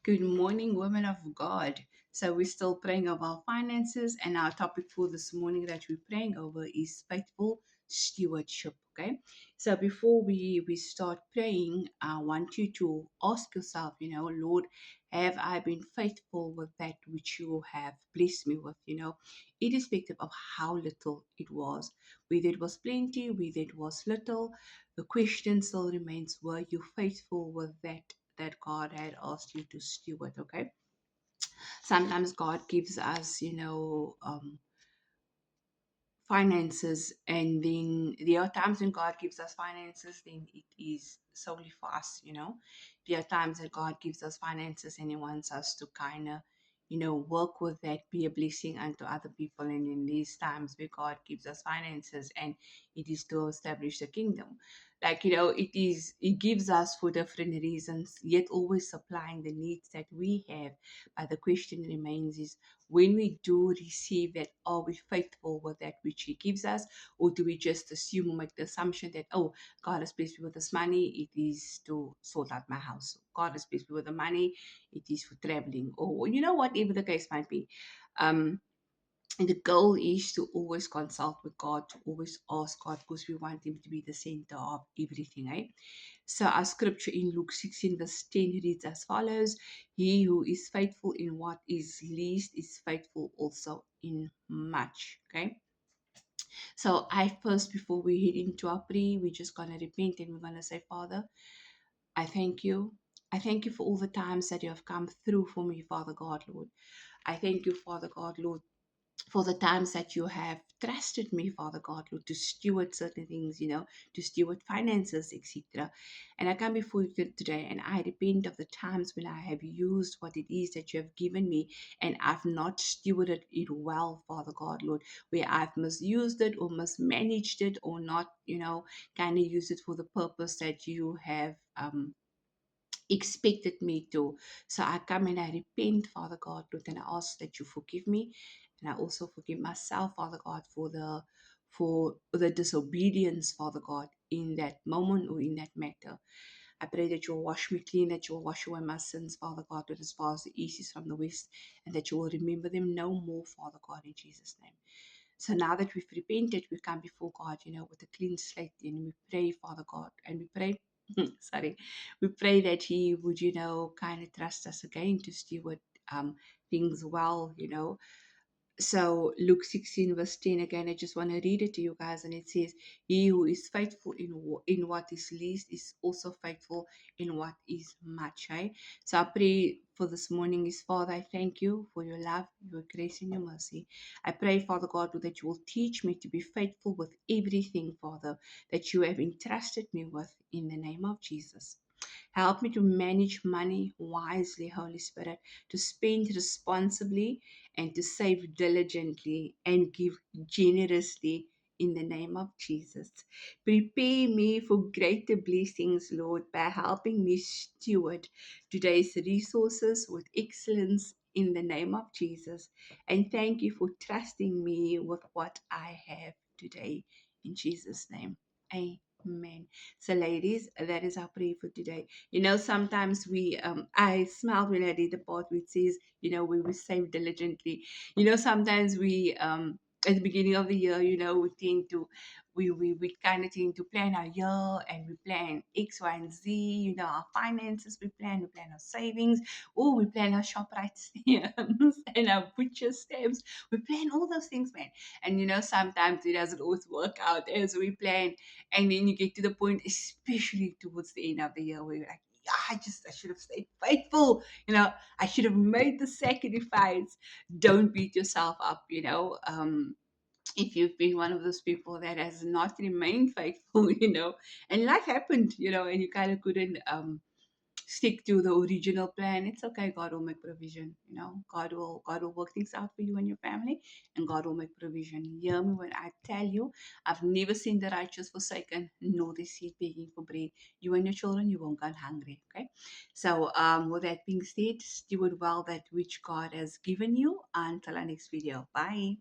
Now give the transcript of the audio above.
Good morning, women of God. So we're still praying over our finances, and our topic for this morning that we're praying over is faithful stewardship. Okay. So before we start praying, I want you to ask yourself, Lord, have I been faithful with that which you have blessed me with, irrespective of how little it was, whether it was plenty, whether it was little, the question still remains, were you faithful with that God had asked you to steward? Okay. Sometimes God gives us, finances, and then there are times when God gives us finances, then it is solely for us. There are times that God gives us finances and He wants us to kind of, work with that, be a blessing unto other people. And in these times where God gives us finances and it is to establish the kingdom, like, it gives us for different reasons, yet always supplying the needs that we have. But the question remains is, when we do receive that, are we faithful with that which He gives us? Or do we just assume or make the assumption that, oh, God has blessed me with this money, it is to sort out my house. God has blessed me with the money, it is for traveling, or, whatever the case might be. And the goal is to always consult with God, to always ask God, because we want Him to be the center of everything, eh? So our scripture in Luke 16 verse 10 reads as follows: He who is faithful in what is least is faithful also in much. Okay. So I first, before we head into our prayer, we're just gonna repent and we're gonna say, Father, I thank you. I thank you for all the times that you have come through for me, Father God, Lord. I thank you, Father God, Lord, for the times that you have trusted me, Father God, Lord, to steward certain things, to steward finances, etc. And I come before you today and I repent of the times when I have used what it is that you have given me and I've not stewarded it well, Father God, Lord, where I've misused it or mismanaged it or not, kind of used it for the purpose that you have expected me to. So I come and I repent, Father God, Lord, and I ask that you forgive me. And I also forgive myself, Father God, for the disobedience, Father God, in that moment or in that matter. I pray that you will wash me clean, that you will wash away my sins, Father God, Lord, as far as the east is from the west, and that you will remember them no more, Father God, in Jesus' name. So now that we've repented, we come before God, with a clean slate, and we pray, Father God, and we pray, sorry, we pray that He would, kind of trust us again to steward things well, So Luke 16 verse 10 again, I just want to read it to you guys, and it says, He who is faithful in what is least is also faithful in what is much. Right? So I pray for this morning is, Father, I thank you for your love, your grace, and your mercy. I pray, Father God, that you will teach me to be faithful with everything, Father, that you have entrusted me with, in the name of Jesus. Help me to manage money wisely, Holy Spirit, to spend responsibly and to save diligently and give generously, in the name of Jesus. Prepare me for greater blessings, Lord, by helping me steward today's resources with excellence, in the name of Jesus. And thank you for trusting me with what I have today, in Jesus' name. Amen. So, ladies, that is our prayer for today. Sometimes I smiled when I read the part which says, we will save diligently. Sometimes we, at the beginning of the year, we tend to, we kind of tend to plan our year, and we plan X, Y, and Z, our finances, we plan our savings, or we plan our ShopRite stamps and our butcher stamps. We plan all those things, man. And, sometimes it doesn't always work out as we plan. And then you get to the point, especially towards the end of the year, where you're like, yeah, I should have stayed faithful. I should have made the sacrifice. Don't beat yourself up. If you've been one of those people that has not remained faithful, and life happened, and you kind of couldn't stick to the original plan, it's okay. God will make provision. God will work things out for you and your family, and God will make provision. Hear me when I tell you, I've never seen the righteous forsaken, nor the seed begging for bread. You and your children, you won't go hungry. Okay. So with that being said, steward well that which God has given you. Until our next video. Bye.